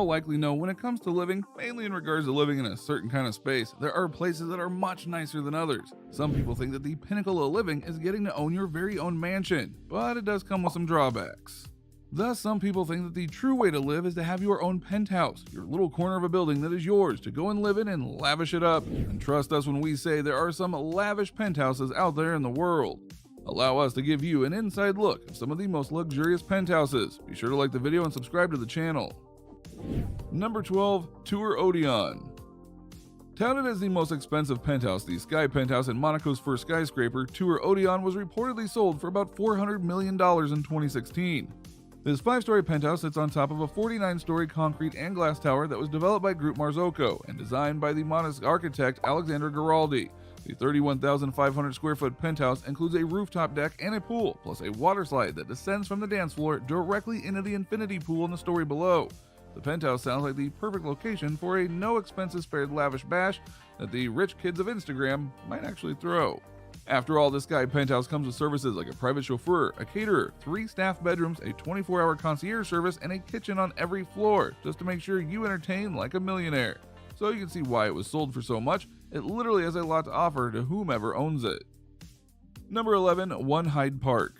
all likely know, when it comes to living, mainly in regards to living in a certain kind of space, there are places that are much nicer than others. Some people think that the pinnacle of living is getting to own your very own mansion, but it does come with some drawbacks. Thus, some people think that the true way to live is to have your own penthouse, your little corner of a building that is yours to go and live in and lavish it up. And trust us when we say there are some lavish penthouses out there in the world. Allow us to give you an inside look at some of the most luxurious penthouses. Be sure to like the video and subscribe to the channel. Number 12. Tour Odeon. Touted as the most expensive penthouse, the Sky Penthouse in Monaco's first skyscraper, Tour Odeon was reportedly sold for about $400 million in 2016. This 5-story penthouse sits on top of a 49-story concrete and glass tower that was developed by Group Marzocco and designed by the Monaco architect Alexandre Giraldi. The 31,500 square foot penthouse includes a rooftop deck and a pool, plus a water slide that descends from the dance floor directly into the infinity pool in the story below. The penthouse sounds like the perfect location for a no expenses spared lavish bash that the rich kids of Instagram might actually throw. After all, this Sky Penthouse comes with services like a private chauffeur, a caterer, 3 staff bedrooms, a 24-hour concierge service, and a kitchen on every floor, just to make sure you entertain like a millionaire. So you can see why it was sold for so much. It literally has a lot to offer to whomever owns it. Number 11. One Hyde Park.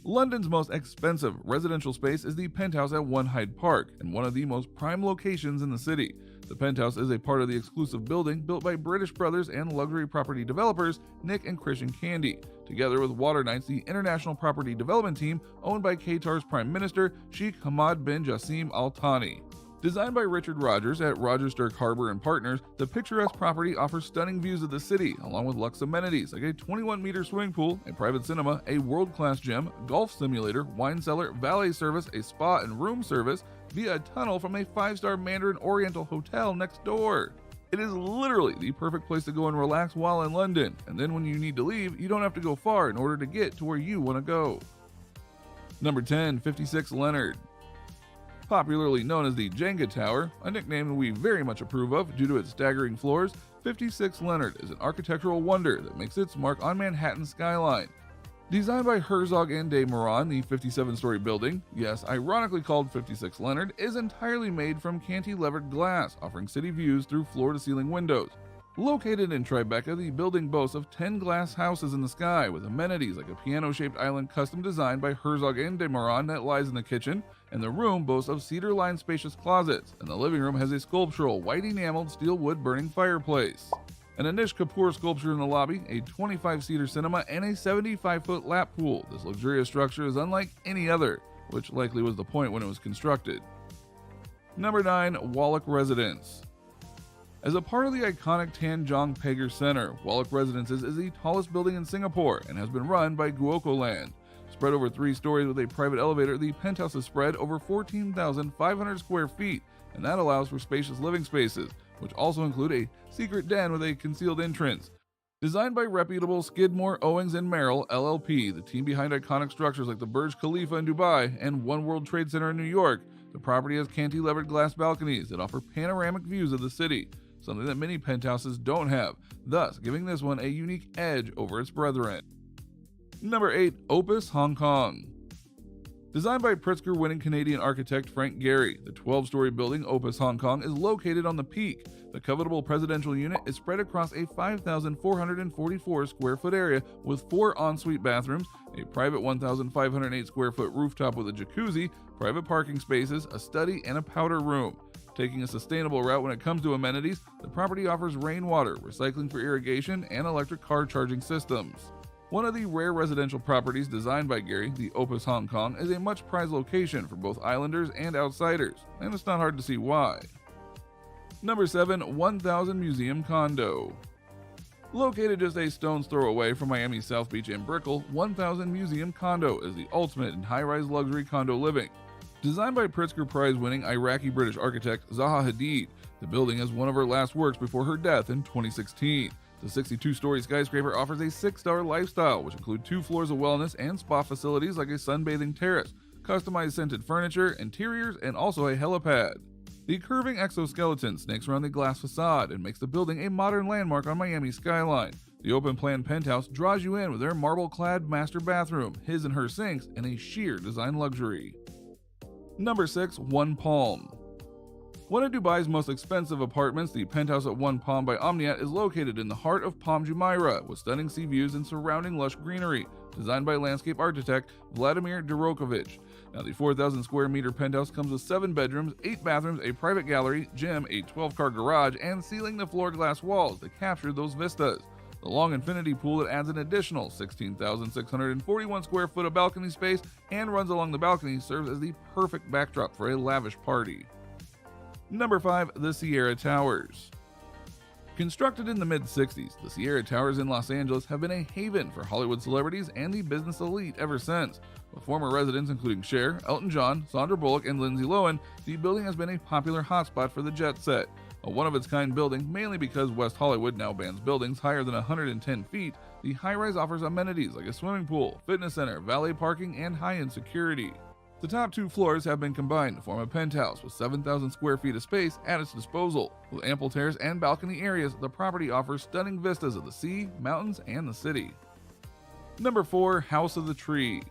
London's most expensive residential space is the penthouse at One Hyde Park, and one of the most prime locations in the city. The penthouse is a part of the exclusive building built by British brothers and luxury property developers Nick and Christian Candy, together with Water Knights, the international property development team owned by Qatar's Prime Minister Sheikh Hamad bin Jassim Al Thani. Designed by Richard Rogers at Rogers Dirk Harbor and Partners, the picturesque property offers stunning views of the city, along with luxe amenities like a 21-meter swimming pool, a private cinema, a world-class gym, golf simulator, wine cellar, valet service, a spa and room service, via a tunnel from a 5-star Mandarin Oriental hotel next door. It is literally the perfect place to go and relax while in London, and then when you need to leave, you don't have to go far in order to get to where you want to go. Number 10. 56 Leonard. Popularly known as the Jenga Tower, a nickname we very much approve of due to its staggering floors, 56 Leonard is an architectural wonder that makes its mark on Manhattan's skyline. Designed by Herzog and de Meuron, the 57-story building, yes, ironically called 56 Leonard, is entirely made from cantilevered glass, offering city views through floor-to-ceiling windows. Located in Tribeca, the building boasts of 10 glass houses in the sky with amenities like a piano-shaped island custom designed by Herzog and de Meuron that lies in the kitchen, and the room boasts of cedar-lined spacious closets, and the living room has a sculptural white-enameled steel wood-burning fireplace. An Anish Kapoor sculpture in the lobby, a 25-seater cinema, and a 75-foot lap pool. This luxurious structure is unlike any other, which likely was the point when it was constructed. Number 9. Wallach Residence. As a part of the iconic Tanjong Pagar Center, Wallach Residences is the tallest building in Singapore and has been run by Guoco Land. Spread over 3 stories with a private elevator, the penthouse is spread over 14,500 square feet, and that allows for spacious living spaces, which also include a secret den with a concealed entrance. Designed by reputable Skidmore, Owings & Merrill LLP, the team behind iconic structures like the Burj Khalifa in Dubai and One World Trade Center in New York, the property has cantilevered glass balconies that offer panoramic views of the city, something that many penthouses don't have, thus giving this one a unique edge over its brethren. Number 8. Opus Hong Kong. Designed by Pritzker-winning Canadian architect Frank Gehry, the 12-story building Opus Hong Kong is located on the Peak. The covetable presidential unit is spread across a 5,444 square foot area with 4 ensuite bathrooms, a private 1,508 square foot rooftop with a jacuzzi, private parking spaces, a study, and a powder room. Taking a sustainable route when it comes to amenities, the property offers rainwater, recycling for irrigation, and electric car charging systems. One of the rare residential properties designed by Gehry, the Opus Hong Kong, is a much prized location for both islanders and outsiders, and it's not hard to see why. Number 7. 1000 Museum Condo. Located just a stone's throw away from Miami's South Beach and Brickell, 1000 Museum Condo is the ultimate in high-rise luxury condo living. Designed by Pritzker Prize-winning Iraqi-British architect Zaha Hadid, the building is one of her last works before her death in 2016. The 62-story skyscraper offers a 6-star lifestyle, which include 2 floors of wellness and spa facilities like a sunbathing terrace, customized scented furniture, interiors, and also a helipad. The curving exoskeleton snakes around the glass facade and makes the building a modern landmark on Miami's skyline. The open-plan penthouse draws you in with their marble-clad master bathroom, his and her sinks, and a sheer design luxury. Number 6. One Palm. One of Dubai's most expensive apartments, the penthouse at One Palm by Omniat, is located in the heart of Palm Jumeirah, with stunning sea views and surrounding lush greenery, designed by landscape architect Vladimir Durokovich. Now, the 4,000 square meter penthouse comes with 7 bedrooms, 8 bathrooms, a private gallery, gym, a 12-car garage, and ceiling-to-floor glass walls to capture those vistas. The long infinity pool that adds an additional 16,641 square foot of balcony space and runs along the balcony serves as the perfect backdrop for a lavish party. Number 5. The Sierra Towers. Constructed in the mid-60s, the Sierra Towers in Los Angeles have been a haven for Hollywood celebrities and the business elite ever since. With former residents including Cher, Elton John, Sandra Bullock, and Lindsay Lohan, the building has been a popular hotspot for the jet set. A one-of-its-kind building, mainly because West Hollywood now bans buildings higher than 110 feet, the high-rise offers amenities like a swimming pool, fitness center, valet parking, and high-end security. The top 2 floors have been combined to form a penthouse with 7,000 square feet of space at its disposal. With ample terrace and balcony areas, the property offers stunning vistas of the sea, mountains, and the city. Number 4. House of the Tree.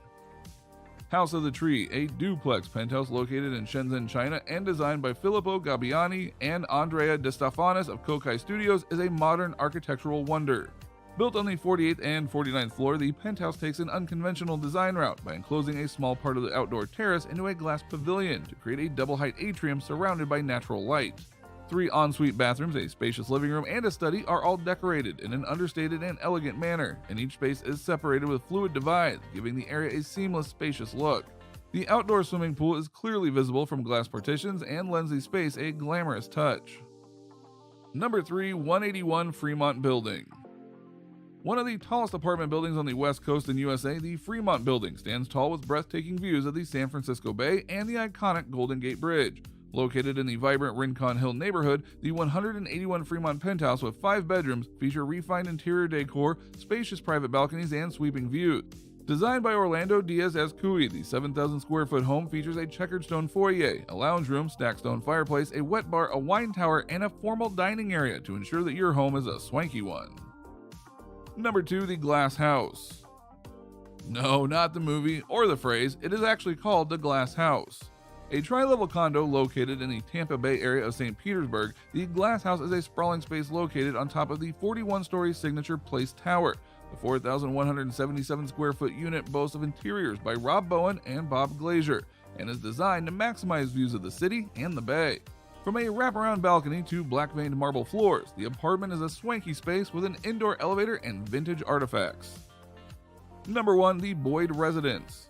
House of the Tree, a duplex penthouse located in Shenzhen, China, and designed by Filippo Gabbiani and Andrea De Stefanis of Kokai Studios, is a modern architectural wonder. Built on the 48th and 49th floor, the penthouse takes an unconventional design route by enclosing a small part of the outdoor terrace into a glass pavilion to create a double-height atrium surrounded by natural light. 3 ensuite bathrooms, a spacious living room, and a study are all decorated in an understated and elegant manner, and each space is separated with fluid divides, giving the area a seamless, spacious look. The outdoor swimming pool is clearly visible from glass partitions and lends the space a glamorous touch. Number 3. 181 Fremont Building. One of the tallest apartment buildings on the West Coast in USA, the Fremont Building stands tall with breathtaking views of the San Francisco Bay and the iconic Golden Gate Bridge. Located in the vibrant Rincon Hill neighborhood, the 181 Fremont penthouse with 5 bedrooms feature refined interior decor, spacious private balconies, and sweeping views. Designed by Orlando Diaz Azcui, the 7,000 square foot home features a checkered stone foyer, a lounge room, stacked stone fireplace, a wet bar, a wine tower, and a formal dining area to ensure that your home is a swanky one. Number 2. The Glass House. No, not the movie or the phrase, it is actually called the Glass House. A tri-level condo located in the Tampa Bay area of St. Petersburg, the Glass House is a sprawling space located on top of the 41-story Signature Place Tower. The 4,177 square foot unit boasts of interiors by Rob Bowen and Bob Glazier, and is designed to maximize views of the city and the bay. From a wraparound balcony to black-veined marble floors, the apartment is a swanky space with an indoor elevator and vintage artifacts. Number 1. The Boyd Residence.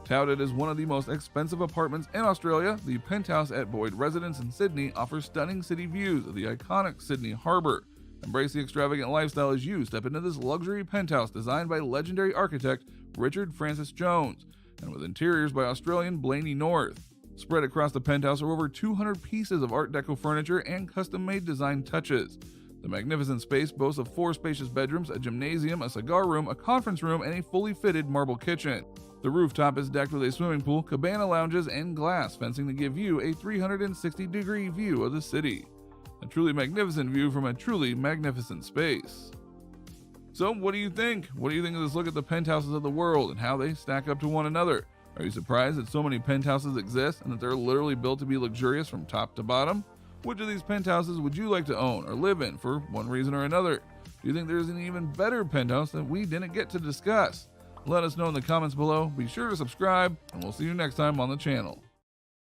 Touted as one of the most expensive apartments in Australia, the penthouse at Boyd Residence in Sydney offers stunning city views of the iconic Sydney Harbour. Embrace the extravagant lifestyle as you step into this luxury penthouse designed by legendary architect Richard Francis Jones, and with interiors by Australian Blaney North. Spread across the penthouse are over 200 pieces of Art Deco furniture and custom-made design touches. The magnificent space boasts of 4 spacious bedrooms, a gymnasium, a cigar room, a conference room, and a fully fitted marble kitchen. The rooftop is decked with a swimming pool, cabana lounges, and glass fencing to give you a 360-degree view of the city. A truly magnificent view from a truly magnificent space. So, what do you think? What do you think of this look at the penthouses of the world and how they stack up to one another? Are you surprised that so many penthouses exist and that they're literally built to be luxurious from top to bottom? Which of these penthouses would you like to own or live in for one reason or another? Do you think there's an even better penthouse that we didn't get to discuss? Let us know in the comments below. Be sure to subscribe, and we'll see you next time on the channel.